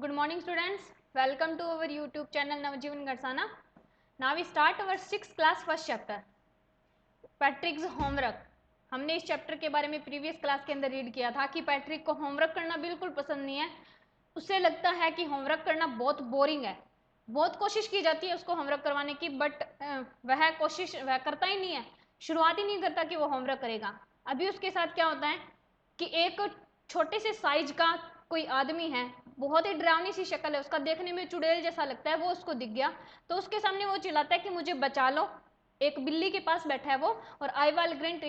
Good morning students. Welcome to our YouTube channel Navjeevan Garsana. Now we start our 6th class first chapter. पैट्रिक्स homework. हमने इस chapter के बारे में previous class के अंदर read किया था कि पैट्रिक को होमवर्क करना बिल्कुल पसंद नहीं है. उसे लगता है कि होमवर्क करना बहुत बोरिंग है. बहुत कोशिश की जाती है उसको होमवर्क करवाने की, बट वह करता ही नहीं है. शुरुआत ही नहीं करता कि वो होमवर्क करेगा. अभी उसके साथ क्या होता है कि एक छोटे से साइज का कोई आदमी है, बहुत ही डरावनी सी शक्ल है उसका, देखने में चुड़ैल जैसा लगता है, वो उसको दिख गया तो उसके सामने वो चिल्लाता है कि मुझे बचा लो. एक बिल्ली के पास बैठा है वो, और I will grant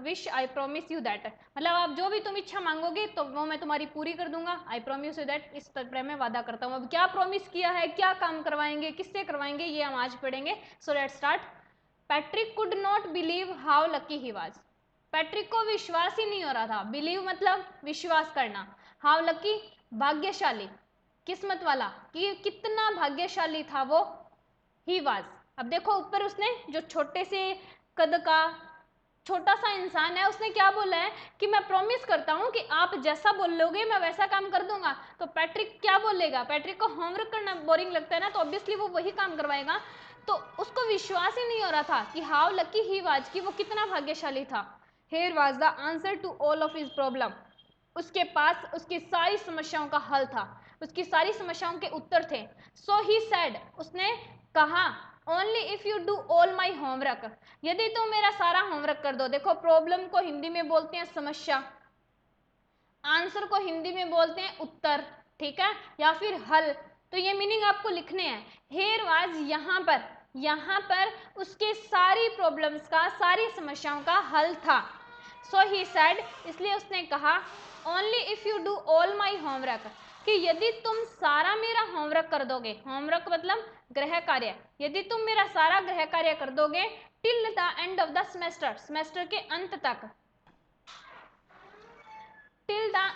wish I promise you that, मतलब आप जो भी तुम इच्छा मांगोगे तो वो मैं तुम्हारी पूरी कर दूंगा. आई प्रॉमिस यू दैट, इस तरह में वादा करता हूँ. अब क्या प्रॉमिस किया है, क्या काम करवाएंगे, किससे करवाएंगे, ये हम आज पढ़ेंगे. So let's start. Patrick could not believe how lucky he was. Patrick को विश्वास ही नहीं हो रहा था. बिलीव मतलब विश्वास करना. हाउ लकी, भाग्यशाली, किस्मत वाला, कि कितना भाग्यशाली था वो. He was. अब देखो ऊपर उसने जो छोटे से कद का छोटा सा इंसान है, उसने क्या बोला है कि मैं प्रॉमिस करता हूं कि आप जैसा बोलोगे मैं वैसा काम कर दूंगा. तो पैट्रिक क्या बोलेगा? पैट्रिक को होमवर्क करना बोरिंग लगता है ना, तो ऑब्वियसली वो वही काम करवाएगा. तो उसको विश्वास ही नहीं हो रहा था कि हाउ लकी ही वाज, कि वो कितना भाग्यशाली था. Here was the answer to all of his problem. उसके पास उसकी सारी समस्याओं का हल था, उसकी सारी समस्याओं के उत्तर थे. सो ही सेड, उसने कहा, only if you do all my homework, यदि तुम मेरा सारा होमवर्क कर दो. देखो प्रॉब्लम को हिंदी में बोलते हैं समस्या, आंसर को हिंदी में बोलते हैं उत्तर, ठीक है, या फिर हल. तो ये मीनिंग आपको लिखने हैं. हेयर वाज, यहाँ पर उसके सारी प्रॉब्लम्स का, सारी समस्याओं का हल था. सो ही सेड, इसलिए उसने कहा, only if you do all my homework, कि यदि तुम सारा मेरा होमवर्क कर दोगे. होमवर्क मतलब गृह कार्य. यदि तुम मेरा सारा गृह कार्य कर दोगे till the end of the semester, semester के अंत तक. Till the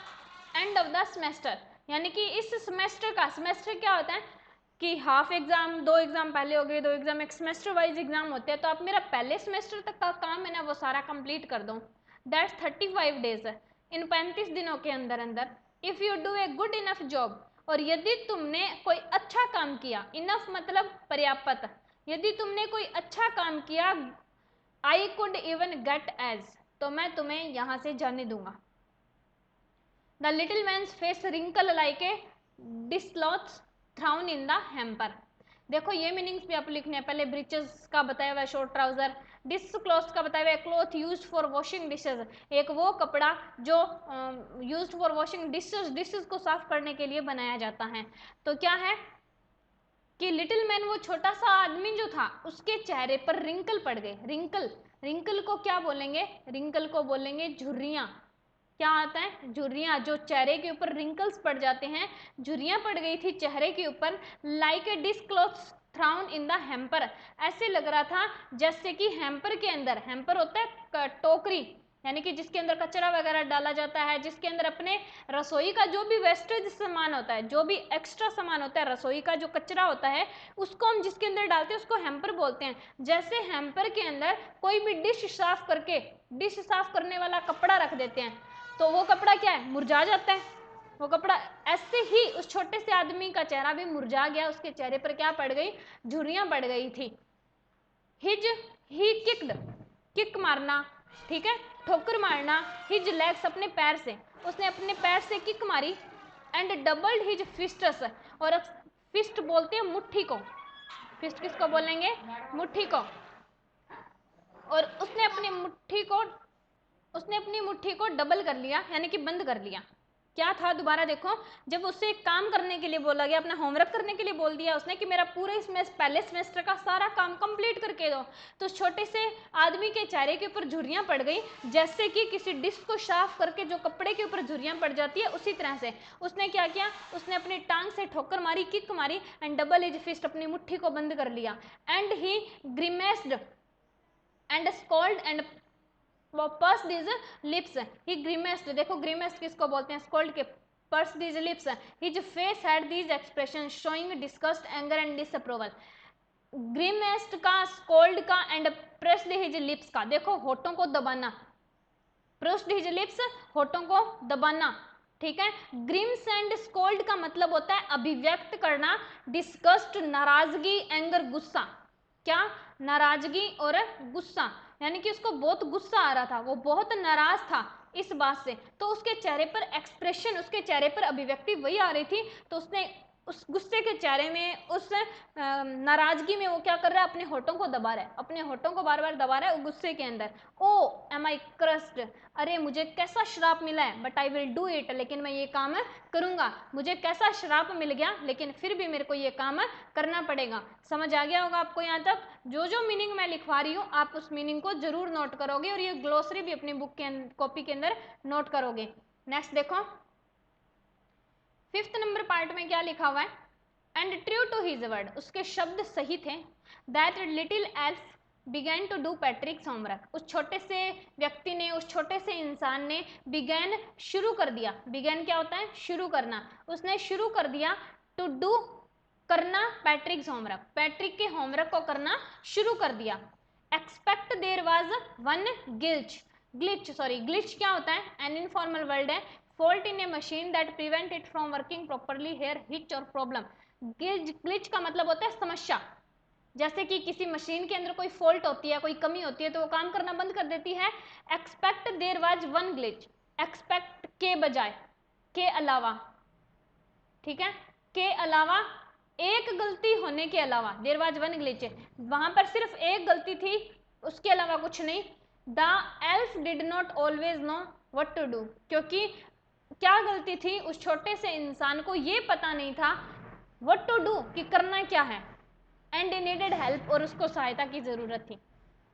end of the semester यानी कि इस सेमेस्टर का, सेमेस्टर क्या होता है कि हाफ एग्जाम, 2 एग्जाम पहले हो गए, 2 एग्जाम, एक सेमेस्टर वाइज एग्जाम होते हैं. तो आप मेरा पहले सेमेस्टर तक का काम है ना वो सारा कंप्लीट कर दो. दैट्स 35 डेज, इन 35 दिनों के अंदर अंदर. If you do a good enough job, और यदि तुमने कोई अच्छा काम किया, इनफ मतलब पर्याप्त, यदि तुमने कोई अच्छा काम किया, I could even get A's, तो मैं तुम्हें यहां से जाने दूंगा. The little man's face wrinkled like a dishcloth thrown in the hamper. देखो ये मीनिंग्स भी आप लिखने हैं. पहले ब्रीचेस का बताया हुआ है, शॉर्ट ट्राउजर. डिश क्लॉथ का बताया हुआ है, cloth used for washing dishes, एक वो कपड़ा जो used for washing dishes, dishes को साफ करने के लिए बनाया जाता है. तो क्या है कि लिटिल मैन, वो छोटा सा आदमी जो था, उसके चेहरे पर रिंकल पड़ गए. रिंकल, रिंकल को क्या बोलेंगे? रिंकल को बोलेंगे झुर्रियां. क्या आता है? झुर्रियां. जो चेहरे के ऊपर रिंकल्स पड़ जाते हैं, झुर्रियां पड़ गई थी चेहरे के ऊपर. Like a dish cloth thrown in the hamper, ऐसे लग रहा था जैसे कि हैम्पर के अंदर, हैम्पर होता है टोकरी, यानी कि जिसके अंदर कचरा वगैरह डाला जाता है, जिसके अंदर अपने रसोई का जो भी वेस्टेज सामान होता है, जो भी एक्स्ट्रा सामान होता है, रसोई का जो कचरा होता है, उसको हम जिसके अंदर डालते हैं उसको हैम्पर बोलते हैं. जैसे हैम्पर के अंदर कोई भी डिश साफ करके, डिश साफ करने वाला कपड़ा रख देते हैं, तो वो कपड़ा क्या है? मुरझा जाता है वो कपड़ा. ऐसे ही उस छोटे से आदमी का चेहरा भी मुरझा गया. उसके चेहरे पर क्या पड़ गई? झुर्रियां पड़ गई थी. हिज, ही किक्ड, किक मारना, ठीक है, ठोकर मारना. हिज लेग्स, अपने पैर से, उसने अपने पैर से किक मारी. एंड डबल्ड हिज फिस्टस, और फिस्ट बोलते हैं मुट्ठी को. फिस्ट किसको बोलेंगे? मुट्ठी को. और उसने अपनी मुट्ठी को डबल कर लिया, यानी कि बंद कर लिया. क्या था? दोबारा देखो, जब उससे एक काम करने के लिए बोला गया, अपना होमवर्क करने के लिए बोल दिया उसने कि मेरा पूरे पहले सेमेस्टर का सारा काम कंप्लीट करके दो, तो छोटे से आदमी के चेहरे के ऊपर झुर्रियां पड़ गई, जैसे कि किसी डिश को साफ करके जो कपड़े के ऊपर झुर्रियां पड़ जाती है, उसी तरह से. उसने क्या किया? उसने अपनी टांग से ठोकर मारी, किक मारी, एंड डबल हिज फिस्ट, अपनी मुट्ठी को बंद कर लिया. And he grimaced and scowled and pursed his lips. He grimaced, देखो ग्रिमेस्ड किसको बोलते हैं? स्कॉल्ड के. Pursed his lips, his face had these expression showing disgust, anger and disapproval. Grimaced का, स्कॉल्ड का, एंड प्रेस्ड हिज लिप्स का. देखो होठों को दबाना, प्रेस्ड हिज लिप्स, होठों को दबाना, ठीक है। ग्रिम्स एंड स्कोल्ड का मतलब होता है अभिव्यक्त करना, डिस्गस्ट नाराजगी, एंगर गुस्सा। क्या? नाराजगी और गुस्सा, यानी कि उसको बहुत गुस्सा आ रहा था, वो बहुत नाराज था इस बात से, तो उसके चेहरे पर एक्सप्रेशन, उसके चेहरे पर अभिव्यक्ति वही आ रही थी, तो उसने उस गुस्से के चेहरे में, उस नाराजगी में वो क्या कर रहा है, अपने होठों को दबा रहा है, अपने होठों को बार बार दबा रहा है वो गुस्से के अंदर। ओ एम आई क्रस्ड, अरे मुझे कैसा श्राप मिला है, but I will do it, लेकिन मैं ये काम करूंगा। मुझे कैसा श्राप मिल गया, लेकिन फिर भी मेरे को ये काम करना पड़ेगा। समझ आ गया होगा आपको यहाँ तक? जो जो मीनिंग मैं लिखवा रही हूँ आप उस मीनिंग को जरूर नोट करोगे, और ये ग्लोसरी भी अपनी बुक के कॉपी के अंदर नोट करोगे। नेक्स्ट देखो, 5th नंबर पार्ट में क्या लिखा हुआ है, and true to his word, उसके शब्द सही थे, that little elf began to do Patrick's homework, उस छोटे से व्यक्ति ने, उस छोटे से इंसान ने बिगैन शुरू कर दिया, बिगैन क्या होता है, शुरू करना, उसने शुरू कर दिया, टू डू करना, पैट्रिक्स होमवर्क, पैट्रिक के होमवर्क को करना शुरू कर दिया। Expect there was one glitch क्या होता है, एन इनफॉर्मल वर्ड है, fault in a machine that prevent it from working properly, here hitch और प्रॉब्लम। ग्लिच का मतलब होता है समस्या, जैसे कि किसी मशीन के अंदर कोई फॉल्ट होती है, कोई कमी होती है, तो वो काम करना बंद कर देती है। Expect there was one glitch, expect के बजाय, के अलावा, ठीक है, के अलावा, एक गलती होने के अलावा, देयर वाज वन ग्लिच, वहां पर सिर्फ एक गलती थी, उसके अलावा कुछ नहीं। The elf did not always know what to do, क्योंकि क्या गलती थी, उस छोटे से इंसान को ये पता नहीं था व्हाट टू डू, कि करना क्या है, एंड ही नीडेड हेल्प, और उसको सहायता की जरूरत थी।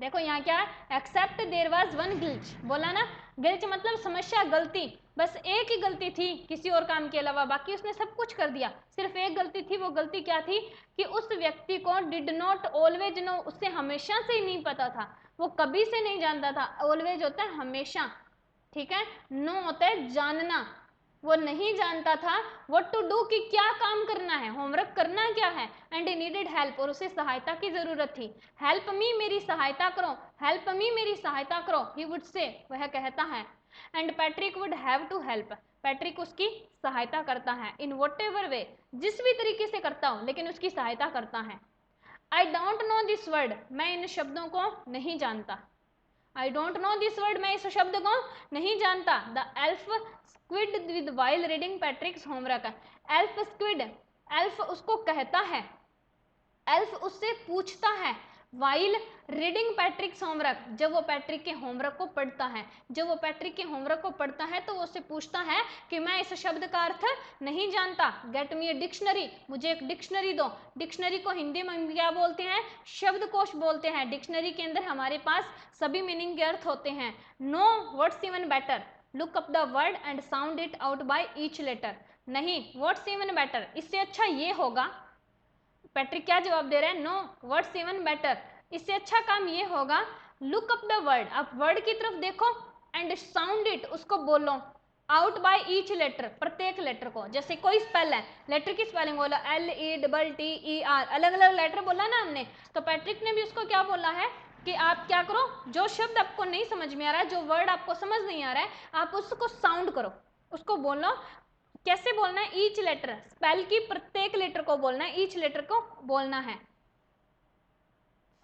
देखो यहाँ क्या है, except there was one glitch, बोला ना, ग्लिच मतलब समस्या, गलती, बस एक ही गलती थी किसी और काम के अलावा, बाकी उसने सब कुछ कर दिया, सिर्फ एक गलती थी। वो गलती क्या थी कि उस व्यक्ति को डिड नॉट ऑलवेज नो, उससे हमेशा से ही नहीं पता था, वो कभी से नहीं जानता था, ऑलवेज होता है हमेशा, ठीक है, नो होता है जानना, वो नहीं जानता था व्हाट टू डू, कि क्या काम करना है, होमवर्क करना क्या है, एंड ही नीडेड हेल्प, और उसे सहायता की जरूरत थी। हेल्प मी, मेरी सहायता करो, हेल्प मी, मेरी सहायता करो, ही वुड से, वह कहता है, and Patrick would have to help, Patrick उसकी सहायता करता है, इन वट एवर वे, जिस भी तरीके से करता हो, लेकिन उसकी सहायता करता है। I don't know this word, मैं इन शब्दों को नहीं जानता, I don't know this word, मैं इस शब्द को नहीं जानता। The elf squid with while reading पैट्रिक्स homework, elf squid, elf उसको कहता है, एल्फ उससे पूछता है, वाइल रीडिंग पैट्रिक्स होमवर्क, जब वो पैट्रिक के होमवर्क को पढ़ता है, जब वो पैट्रिक के होमवर्क को पढ़ता है तो वो उससे पूछता है कि मैं इस शब्द का अर्थ नहीं जानता, गेट मी ए डिक्शनरी, मुझे एक डिक्शनरी दो। डिक्शनरी को हिंदी में क्या बोलते हैं, शब्दकोश बोलते हैं। डिक्शनरी के अंदर हमारे पास सभी मीनिंग के अर्थ होते हैं। No what's even better, look up the word and sound it out by each letter, नहीं, व्हाट्स इवन बेटर, इससे अच्छा ये होगा, पैट्रिक क्या जवाब दे रहे हैं, नो वर्ड्स इवन बेटर, इससे अच्छा काम ये होगा, लुक अप द वर्ड, आप वर्ड की तरफ देखो, एंड साउंड इट, उसको बोलो, आउट बाय ईच लेटर, प्रत्येक लेटर को, जैसे कोई स्पेल है, लेटर की स्पेलिंग बोला, LETTER, अलग अलग लेटर बोला ना हमने, तो पैट्रिक ने भी उसको क्या बोला है कि आप क्या करो, जो शब्द आपको नहीं समझ में आ रहा है, जो वर्ड आपको समझ नहीं आ रहा है, आप उसको साउंड करो, उसको बोलो। कैसे बोलना है, ईच लेटर, स्पेल की प्रत्येक लेटर को बोलना है, ईच लेटर को बोलना है।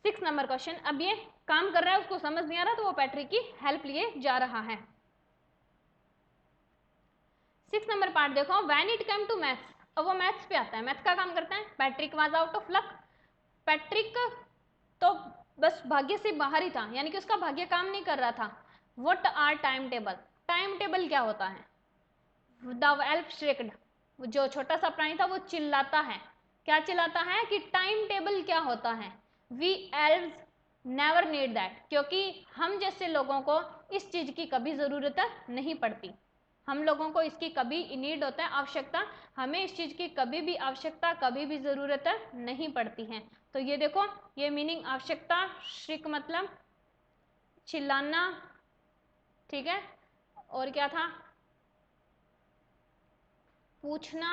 6 नंबर क्वेश्चन, अब ये काम कर रहा है, उसको समझ नहीं आ रहा, तो वो पैट्रिक की हेल्प लिए जा रहा है। 6 नंबर पार्ट देखो, when it come to maths, अब वो मैथ्स पे आता है, मैथ्स का काम करता है। Patrick was out of luck, Patrick तो बस भाग्य से बाहर ही था, यानी कि उसका भाग्य काम नहीं कर रहा था। What are time table, time table क्या होता है, द एल्फ श्रिक्ड, जो छोटा सा प्राणी था वो चिल्लाता है, क्या चिल्लाता है कि टाइम टेबल क्या होता है। We elves never need that, क्योंकि हम जैसे लोगों को इस चीज की कभी जरूरत नहीं पड़ती, हम लोगों को इसकी कभी नीड होता है, आवश्यकता, हमें इस चीज की कभी भी आवश्यकता, कभी भी जरूरत नहीं पड़ती है। तो ये देखो, ये मीनिंग आवश्यकता, श्रिक मतलब चिल्लाना, ठीक है, और क्या था, पूछना,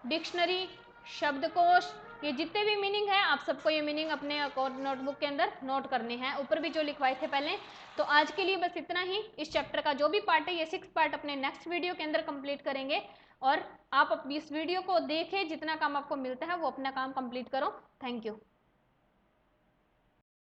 डिक्शनरी, शब्दकोश, ये जितने भी मीनिंग है आप सबको ये मीनिंग अपने नोटबुक के अंदर नोट करने हैं, ऊपर भी जो लिखवाए थे पहले। तो आज के लिए बस इतना ही। इस चैप्टर का जो भी पार्ट है ये 6 पार्ट अपने नेक्स्ट वीडियो के अंदर कंप्लीट करेंगे, और आप अपनी इस वीडियो को देखें, जितना काम आपको मिलता है वो अपना काम कंप्लीट करो। Thank you.